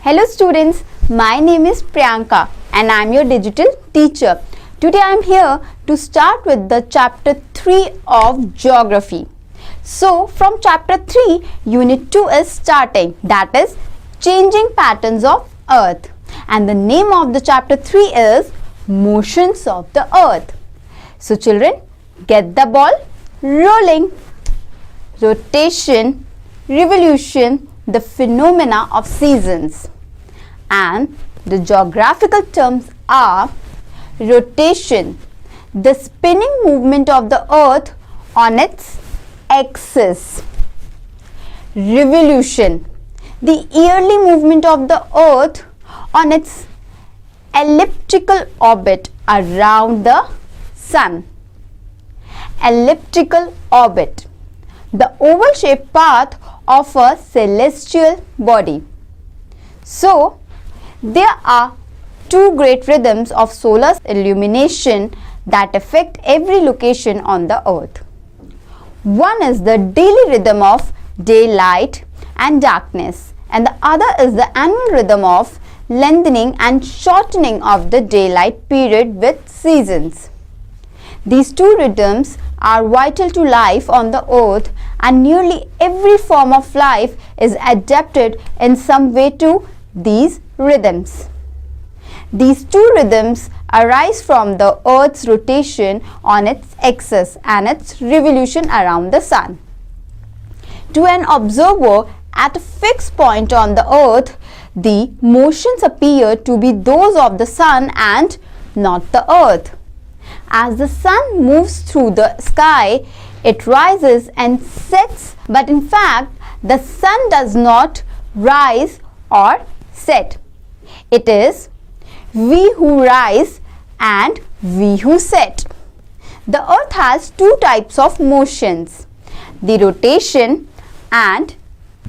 Hello students, my name is Priyanka and I am your digital teacher. Today I am here to start with the chapter 3 of geography. So from chapter 3, unit 2 is starting, that is changing patterns of earth, and the name of the chapter 3 is motions of the earth. So children, get the ball rolling. Rotation, revolution, the phenomena of seasons, and the geographical terms are rotation, the spinning movement of the earth on its axis; revolution, the yearly movement of the earth on its elliptical orbit around the sun. Elliptical orbit, the oval shaped path of a celestial body. So, there are two great rhythms of solar illumination that affect every location on the earth. One is the daily rhythm of daylight and darkness, and the other is the annual rhythm of lengthening and shortening of the daylight period with seasons. These two rhythms are vital to life on the earth, and nearly every form of life is adapted in some way to these rhythms. These two rhythms arise from the earth's rotation on its axis and its revolution around the sun. To an observer at a fixed point on the earth, the motions appear to be those of the sun and not the earth. As the sun moves through the sky, it rises and sets, but in fact, the sun does not rise or set. It is we who rise and we who set. The earth has two types of motions, the rotation and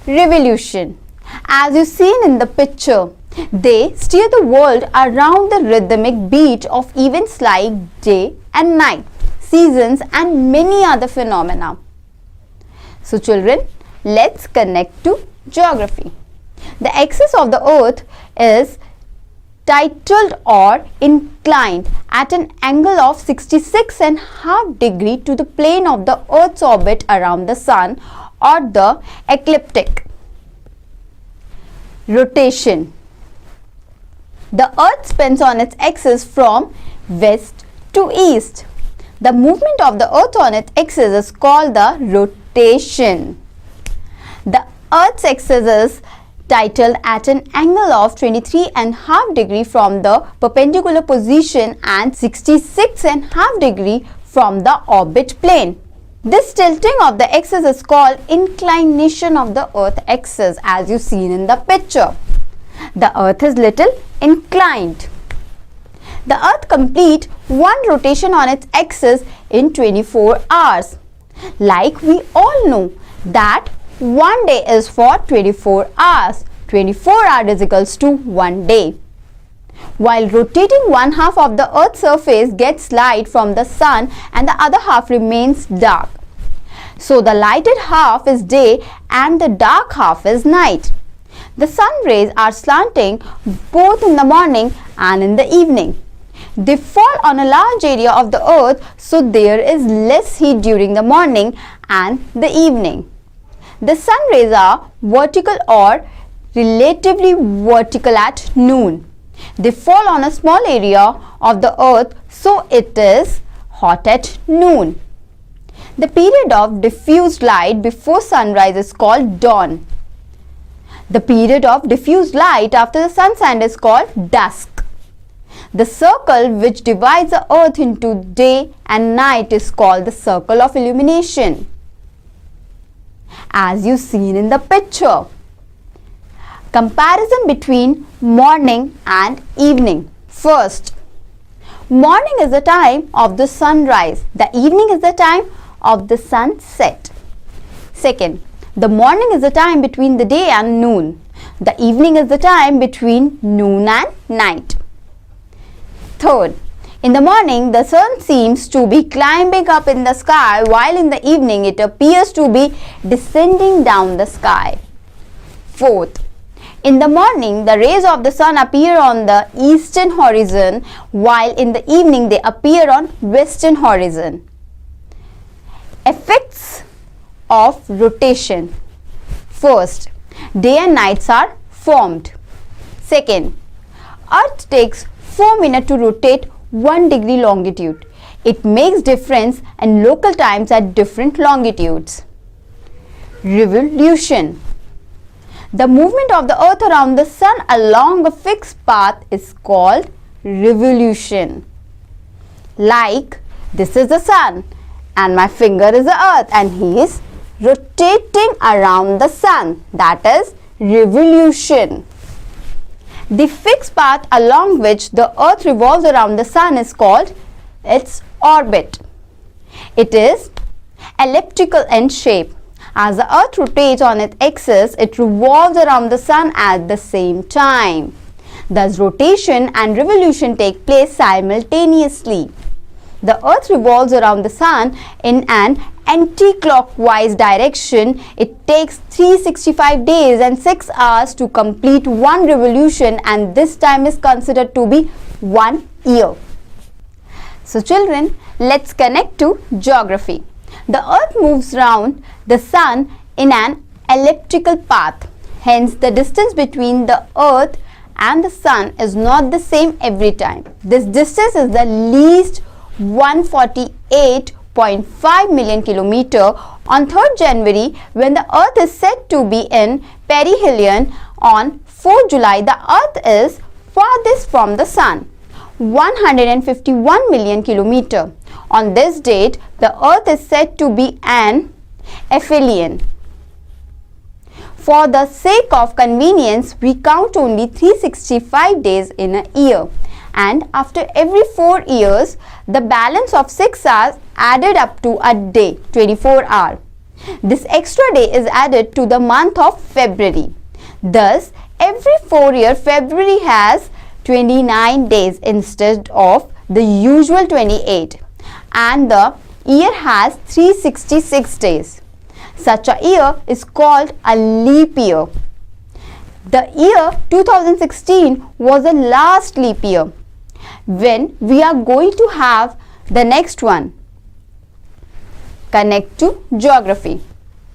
revolution. As you seen in the picture, they steer the world around the rhythmic beat of events like day and night, seasons, and many other phenomena. So children, let's connect to geography. The axis of the earth is tilted or inclined at an angle of 66.5 degrees to the plane of the earth's orbit around the sun, or the ecliptic. Rotation. The earth spins on its axis from west to east. The movement of the earth on its axis is called the rotation. The earth's axis is tilted at an angle of 23.5 degrees from the perpendicular position and 66.5 degrees from the orbit plane. This tilting of the axis is called inclination of the earth axis, as you seen in the picture. The earth is little inclined. The earth completes one rotation on its axis in 24 hours. Like we all know that one day is for 24 hours. 24 hours is equals to 1 day. While rotating, one half of the earth's surface gets light from the sun and the other half remains dark. So the lighted half is day and the dark half is night. The sun rays are slanting both in the morning and in the evening. They fall on a large area of the earth, so there is less heat during the morning and the evening. The sun rays are vertical or relatively vertical at noon. They fall on a small area of the earth, so it is hot at noon. The period of diffused light before sunrise is called dawn. The period of diffused light after the sunset is called dusk. The circle which divides the earth into day and night is called the circle of illumination, as you seen in the picture. Comparison between morning and evening. First, morning is the time of the sunrise. The evening is the time of the sunset. Second, the morning is the time between the day and noon. The evening is the time between noon and night. Third, in the morning the sun seems to be climbing up in the sky, while in the evening it appears to be descending down the sky. Fourth, In the morning, the rays of the sun appear on the eastern horizon, while in the evening they appear on western horizon. Effects of rotation. First, day and nights are formed. Second, Earth takes 4 minutes to rotate 1 degree longitude. It makes difference in local times at different longitudes. Revolution. The movement of the Earth around the Sun along a fixed path is called revolution. Like, this is the Sun and my finger is the Earth and he is rotating around the Sun. That is revolution. The fixed path along which the Earth revolves around the Sun is called its orbit. It is elliptical in shape. As the Earth rotates on its axis, it revolves around the Sun at the same time. Thus, rotation and revolution take place simultaneously. The Earth revolves around the Sun in an anti-clockwise direction. It takes 365 days and 6 hours to complete one revolution, and this time is considered to be 1 year. So children, let's connect to geography. The Earth moves round the Sun in an elliptical path. Hence, the distance between the Earth and the Sun is not the same every time. This distance is the least 148.5 million kilometer. On 3rd January, when the Earth is said to be in perihelion, on 4th July, the Earth is farthest from the Sun, 151 million kilometer. On this date, the Earth is said to be an aphelion. For the sake of convenience, we count only 365 days in a year, and after every 4 years, the balance of 6 hours added up to a day, 24 hours. This extra day is added to the month of February. Thus, every 4 years, February has 29 days instead of the usual 28, and the year has 366 days. Such a year is called a leap year. The year 2016 was the last leap year. When we are going to have the next one? Connect to geography.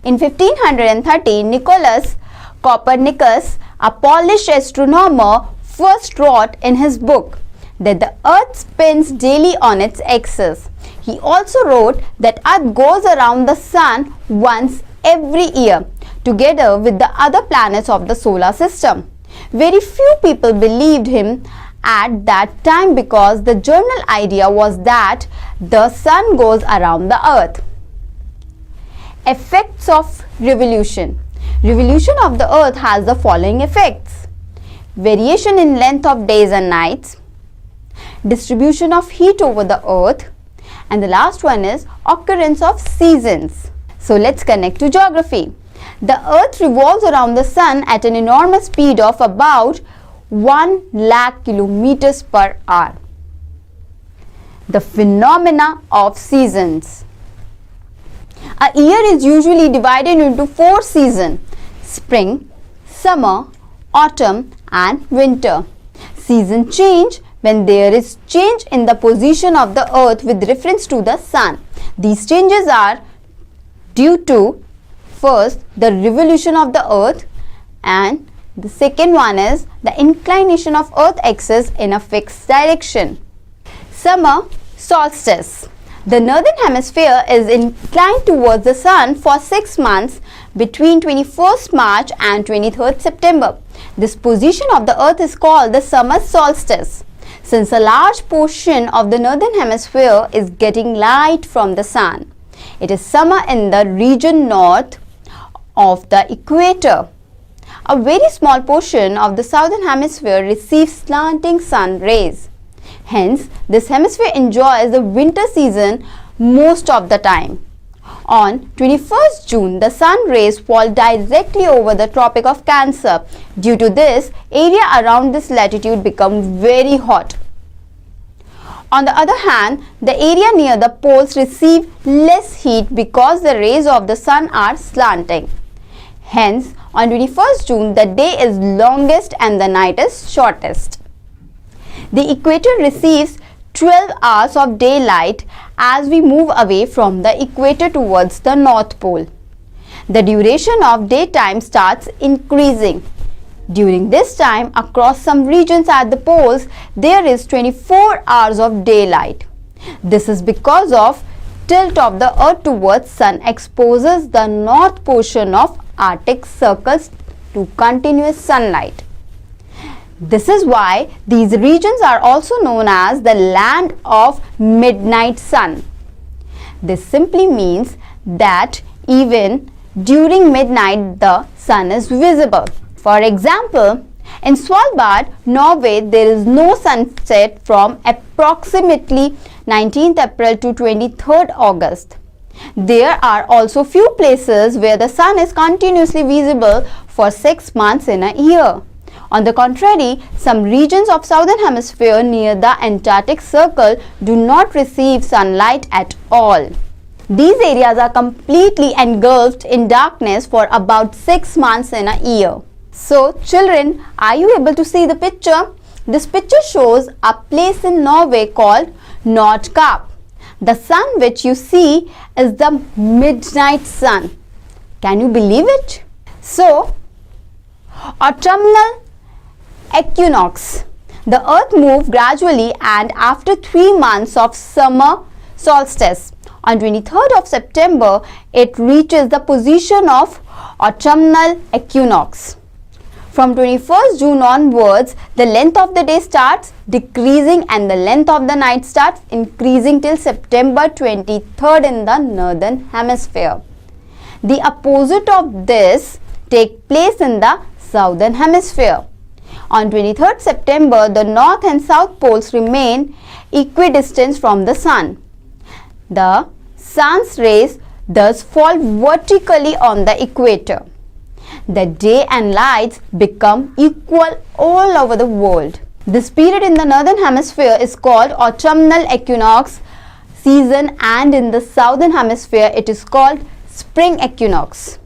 In 1530, Nicholas Copernicus, a Polish astronomer, first wrote in his book that the Earth spins daily on its axis. He also wrote that Earth goes around the Sun once every year, together with the other planets of the solar system. Very few people believed him at that time because the general idea was that the Sun goes around the Earth. Effects of revolution. Revolution of the Earth has the following effects: variation in length of days and nights, distribution of heat over the Earth, and the last one is occurrence of seasons. So let's connect to geography. The Earth revolves around the Sun at an enormous speed of about 1 lakh kilometers per hour. The phenomena of seasons. A year is usually divided into 4 seasons: spring, summer, autumn and winter. Seasons change when there is change in the position of the Earth with reference to the Sun. These changes are due to, first, the revolution of the Earth, and the second one is the inclination of Earth axis in a fixed direction. Summer solstice. The northern hemisphere is inclined towards the Sun for 6 months between 21st March and 23rd September. This position of the Earth is called the summer solstice. Since a large portion of the northern hemisphere is getting light from the Sun, it is summer in the region north of the equator. A very small portion of the southern hemisphere receives slanting sun rays. Hence, this hemisphere enjoys the winter season most of the time. On 21st June, the sun rays fall directly over the Tropic of Cancer. Due to this, area around this latitude becomes very hot. On the other hand, the area near the poles receive less heat because the rays of the sun are slanting. Hence, on 21st June, the day is longest and the night is shortest. The equator receives 12 hours of daylight as we move away from the equator towards the North Pole. The duration of daytime starts increasing. During this time, across some regions at the poles, there is 24 hours of daylight. This is because of tilt of the earth towards sun exposes the north portion of Arctic circles to continuous sunlight. This is why these regions are also known as the land of midnight sun. This simply means that even during midnight the sun is visible. For example, in Svalbard, Norway, there is no sunset from approximately 19th April to 23rd August. There are also few places where the sun is continuously visible for 6 months in a year. On the contrary, some regions of southern hemisphere near the Antarctic Circle do not receive sunlight at all. These areas are completely engulfed in darkness for about 6 months in a year. So, children, are you able to see the picture? This picture shows a place in Norway called Nordkapp. The sun which you see is the midnight sun. Can you believe it? So, autumnal equinox. The earth moves gradually and after 3 months of summer solstice. On 23rd of September, it reaches the position of autumnal equinox. From 21st June onwards, the length of the day starts decreasing and the length of the night starts increasing till September 23rd in the northern hemisphere. The opposite of this takes place in the southern hemisphere. On 23rd September, the north and south poles remain equidistant from the sun. The sun's rays thus fall vertically on the equator. The day and nights become equal all over the world. This period in the northern hemisphere is called autumnal equinox season and in the southern hemisphere it is called spring equinox.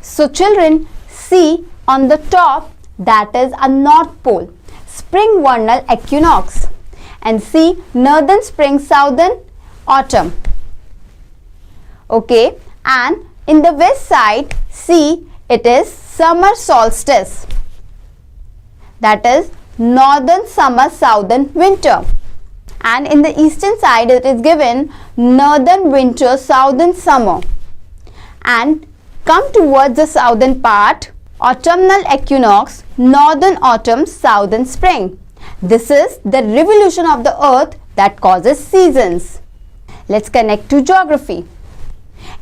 So children, see on the top, that is a north pole, spring vernal equinox, and see northern spring, southern autumn. Okay, and in the west side, see it is summer solstice, that is northern summer, southern winter, and in the eastern side it is given northern winter, southern summer, and come towards the southern part, autumnal equinox, northern autumn, southern spring. This is the revolution of the earth that causes seasons. Let's connect to geography.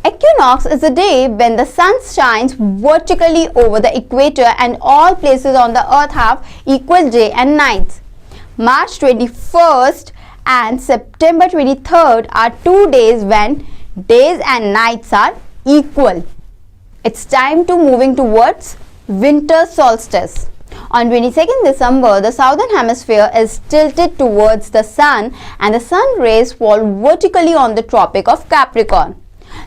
Equinox is a day when the sun shines vertically over the equator and all places on the earth have equal day and nights. March 21st and September 23rd are 2 days when days and nights are equal. It's time to moving towards winter solstice. On 22nd December, the southern hemisphere is tilted towards the sun and the sun rays fall vertically on the Tropic of Capricorn.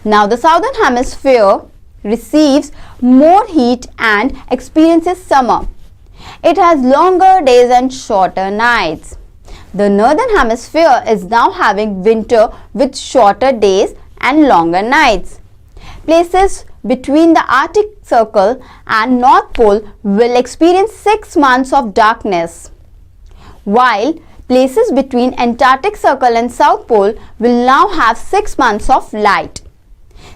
Now the southern hemisphere receives more heat and experiences summer. It has longer days and shorter nights. The northern hemisphere is now having winter with shorter days and longer nights. Places between the Arctic Circle and North Pole will experience 6 months of darkness, while places between Antarctic Circle and South Pole will now have 6 months of light.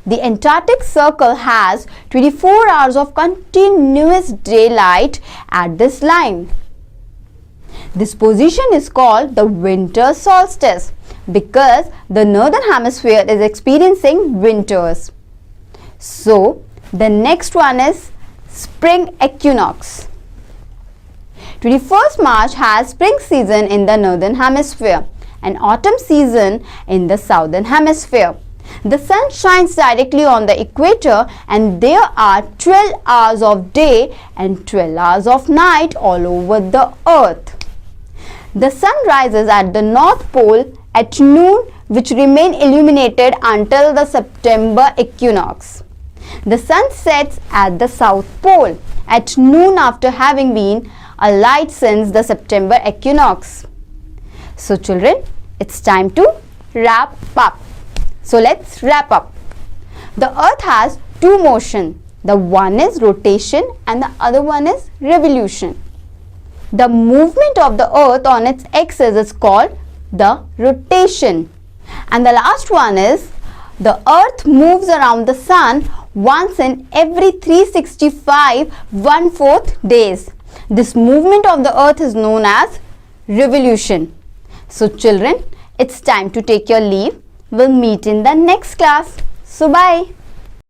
The Antarctic Circle has 24 hours of continuous daylight at this line. This position is called the winter solstice because the northern hemisphere is experiencing winters. So, the next one is spring equinox. 21st March has spring season in the northern hemisphere and autumn season in the southern hemisphere. The sun shines directly on the equator and there are 12 hours of day and 12 hours of night all over the earth. The sun rises at the North Pole at noon, which remain illuminated until the September equinox. The sun sets at the south pole at noon after having been alight since the September equinox. So children, it's time to wrap up. So let's wrap up. The earth has two motion. The one is rotation and the other one is revolution. The movement of the earth on its axis is called the rotation. And the last one is the earth moves around the sun once in every 365 1/4 days. This movement of the earth is known as revolution. So children, it's time to take your leave. We'll meet in the next class. So bye.